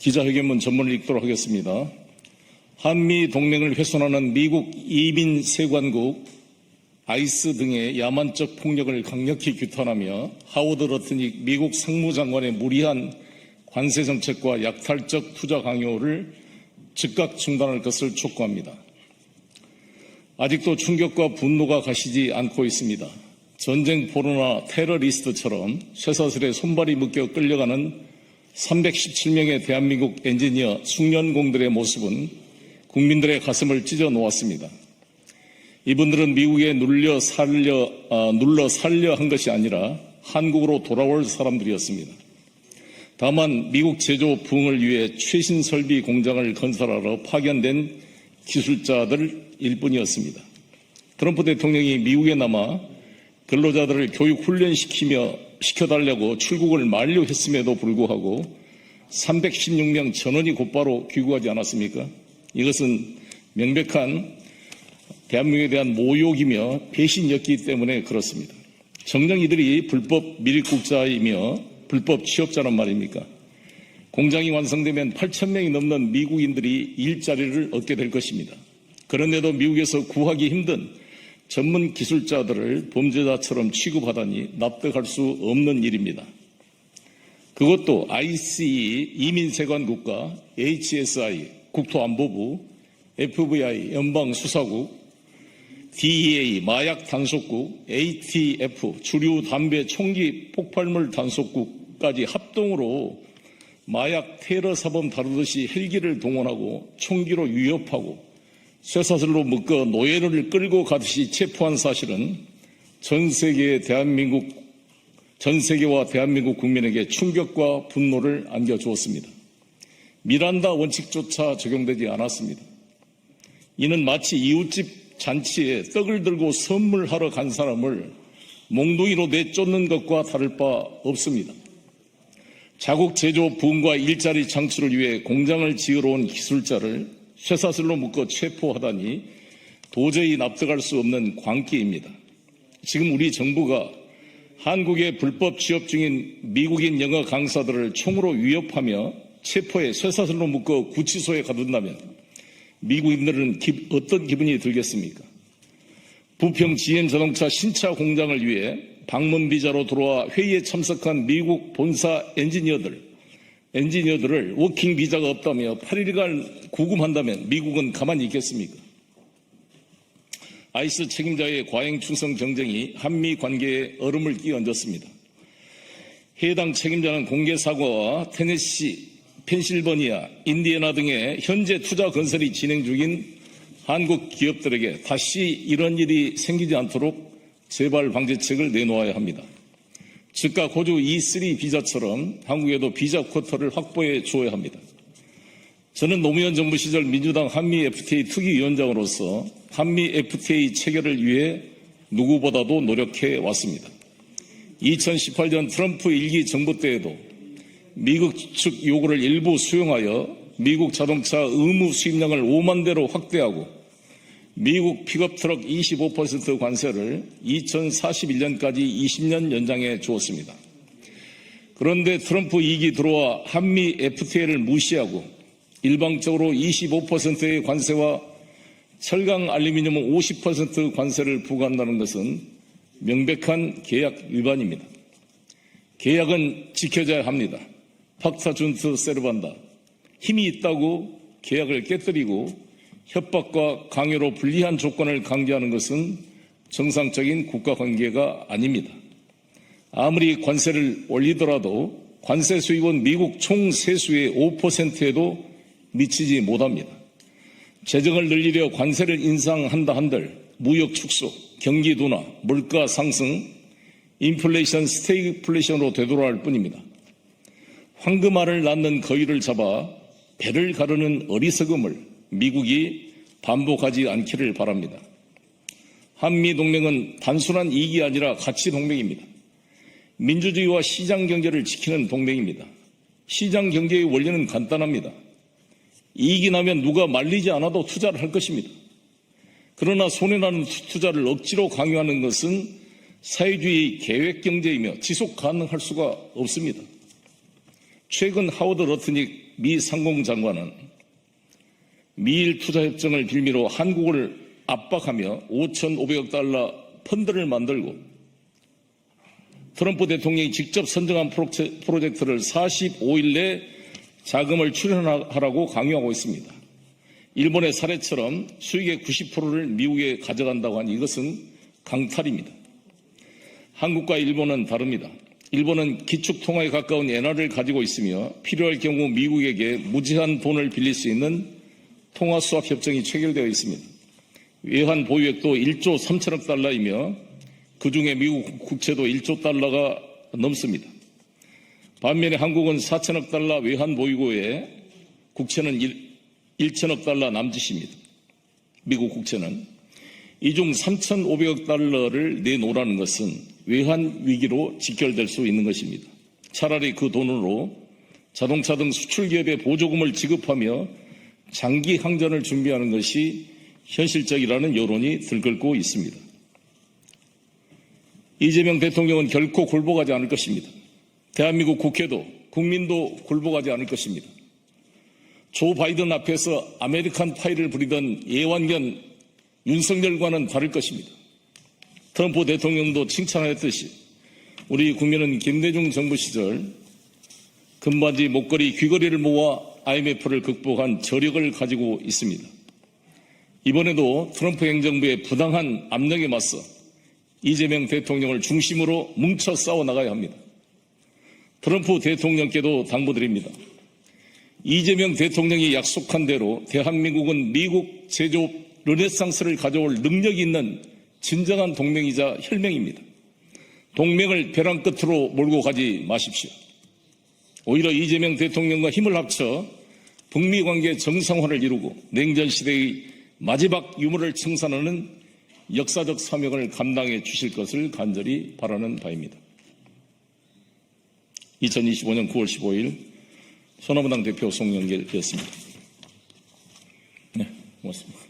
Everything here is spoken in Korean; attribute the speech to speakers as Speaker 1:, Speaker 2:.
Speaker 1: 기자회견문 전문을 읽도록 하겠습니다. 한미 동맹을 훼손하는 미국 이민 세관국 아이스 등의 야만적 폭력을 강력히 규탄하며 하워드 러트닉 미국 상무장관의 무리한 관세 정책과 약탈적 투자 강요를 즉각 중단할 것을 촉구합니다. 아직도 충격과 분노가 가시지 않고 있습니다. 전쟁 포로나 테러리스트처럼 쇠사슬에 손발이 묶여 끌려가는 317명의 대한민국 엔지니어 숙련공들의 모습은 국민들의 가슴을 찢어 놓았습니다. 이분들은 미국에 눌러 살려 한 것이 아니라 한국으로 돌아올 사람들이었습니다. 다만 미국 제조 부흥을 위해 최신 설비 공장을 건설하러 파견된 기술자들일 뿐이었습니다. 트럼프 대통령이 미국에 남아 근로자들을 교육 훈련시켜달라고 출국을 만료했음에도 불구하고 316명 전원이 곧바로 귀국하지 않았습니까? 이것은 명백한 대한민국에 대한 모욕이며 배신이었기 때문에 그렇습니다. 정녕 이들이 불법 미립국자이며 불법 취업자란 말입니까? 공장이 완성되면 8,000명이 넘는 미국인들이 일자리를 얻게 될 것입니다. 그런데도 미국에서 구하기 힘든 전문 기술자들을 범죄자처럼 취급하다니 납득할 수 없는 일입니다. 그것도 ICE 이민세관국가, HSI 국토안보부, FBI 연방수사국, DEA 마약 단속국, ATF 주류 담배 총기 폭발물 단속국까지 합동으로 마약 테러 사범 다루듯이 헬기를 동원하고 총기로 위협하고 쇠사슬로 묶어 노예를 끌고 가듯이 체포한 사실은 전 세계와 대한민국 국민에게 충격과 분노를 안겨주었습니다. 미란다 원칙조차 적용되지 않았습니다. 이는 마치 이웃집 잔치에 떡을 들고 선물하러 간 사람을 몽둥이로 내쫓는 것과 다를 바 없습니다. 자국 제조 부흥과 일자리 창출을 위해 공장을 지으러 온 기술자를 쇠사슬로 묶어 체포하다니 도저히 납득할 수 없는 광기입니다. 지금 우리 정부가 한국에 불법 취업 중인 미국인 영어 강사들을 총으로 위협하며 체포해 쇠사슬로 묶어 구치소에 가둔다면 미국인들은 어떤 기분이 들겠습니까? 부평 GM자동차 신차 공장을 위해 방문 비자로 들어와 회의에 참석한 미국 본사 엔지니어들을 워킹 비자가 없다며 8일간 구금한다면 미국은 가만히 있겠습니까? 아이스 책임자의 과잉 충성 경쟁이 한미 관계에 얼음을 끼얹었습니다. 해당 책임자는 공개 사과와 테네시, 펜실버니아, 인디애나 등의 현재 투자 건설이 진행 중인 한국 기업들에게 다시 이런 일이 생기지 않도록 재발 방지책을 내놓아야 합니다. 즉각 호주 E3 비자처럼 한국에도 비자 쿼터를 확보해 주어야 합니다. 저는 노무현 정부 시절 민주당 한미 FTA 특위위원장으로서 한미 FTA 체결을 위해 누구보다도 노력해 왔습니다. 2018년 트럼프 1기 정부 때에도 미국 측 요구를 일부 수용하여 미국 자동차 의무 수입량을 5만 대로 확대하고 미국 픽업트럭 25% 관세를 2041년까지 20년 연장해 주었습니다. 그런데 트럼프 2기 들어와 한미 FTA를 무시하고 일방적으로 25%의 관세와 철강 알루미늄 50% 관세를 부과한다는 것은 명백한 계약 위반입니다. 계약은 지켜져야 합니다. 팍타 준트 세르반다. 힘이 있다고 계약을 깨뜨리고 협박과 강요로 불리한 조건을 강제하는 것은 정상적인 국가관계가 아닙니다. 아무리 관세를 올리더라도 관세 수입은 미국 총 세수의 5%에도 미치지 못합니다. 재정을 늘리려 관세를 인상한다 한들 무역 축소, 경기 둔화, 물가 상승, 인플레이션, 스태그플레이션으로 되돌아갈 뿐입니다. 황금알을 낳는 거위를 잡아 배를 가르는 어리석음을 미국이 반복하지 않기를 바랍니다. 한미동맹은 단순한 이익이 아니라 가치 동맹입니다. 민주주의와 시장경제를 지키는 동맹입니다. 시장경제의 원리는 간단합니다. 이익이 나면 누가 말리지 않아도 투자를 할 것입니다. 그러나 손해나는 투자를 억지로 강요하는 것은 사회주의 계획경제이며 지속 가능할 수가 없습니다. 최근 하워드 러트닉 미 상공장관은 미일 투자협정을 빌미로 한국을 압박하며 5,500억 달러 펀드를 만들고 트럼프 대통령이 직접 선정한 프로젝트를 45일 내 자금을 출연하라고 강요하고 있습니다. 일본의 사례처럼 수익의 90%를 미국에 가져간다고 하니 이것은 강탈입니다. 한국과 일본은 다릅니다. 일본은 기축통화에 가까운 엔화를 가지고 있으며 필요할 경우 미국에게 무제한 돈을 빌릴 수 있는 통화수합 협정이 체결되어 있습니다. 외환 보유액도 1조 3천억 달러이며 그중에 미국 국채도 1조 달러가 넘습니다. 반면에 한국은 4천억 달러 외환 보유고에 국채는 1천억 달러 남짓입니다. 미국 국채는 이 중 3,500억 달러를 내놓으라는 것은 외환 위기로 직결될 수 있는 것입니다. 차라리 그 돈으로 자동차 등 수출 기업에 보조금을 지급하며 장기 항전을 준비하는 것이 현실적이라는 여론이 들끓고 있습니다. 이재명 대통령은 결코 굴복하지 않을 것입니다. 대한민국 국회도 국민도 굴복하지 않을 것입니다. 조 바이든 앞에서 아메리칸 파이를 부리던 예완견 윤석열과는 다를 것입니다. 트럼프 대통령도 칭찬하였듯이 우리 국민은 김대중 정부 시절 금바지, 목걸이, 귀걸이를 모아 IMF를 극복한 저력을 가지고 있습니다. 이번에도 트럼프 행정부의 부당한 압력에 맞서 이재명 대통령을 중심으로 뭉쳐 싸워 나가야 합니다. 트럼프 대통령께도 당부드립니다. 이재명 대통령이 약속한 대로 대한민국은 미국 제조업 르네상스를 가져올 능력이 있는 진정한 동맹이자 혈맹입니다. 동맹을 벼랑 끝으로 몰고 가지 마십시오. 오히려 이재명 대통령과 힘을 합쳐 북미 관계 정상화를 이루고 냉전 시대의 마지막 유물을 청산하는 역사적 사명을 감당해 주실 것을 간절히 바라는 바입니다. 2025년 9월 15일 소나무당 대표 송영길이었습니다. 네, 고맙습니다.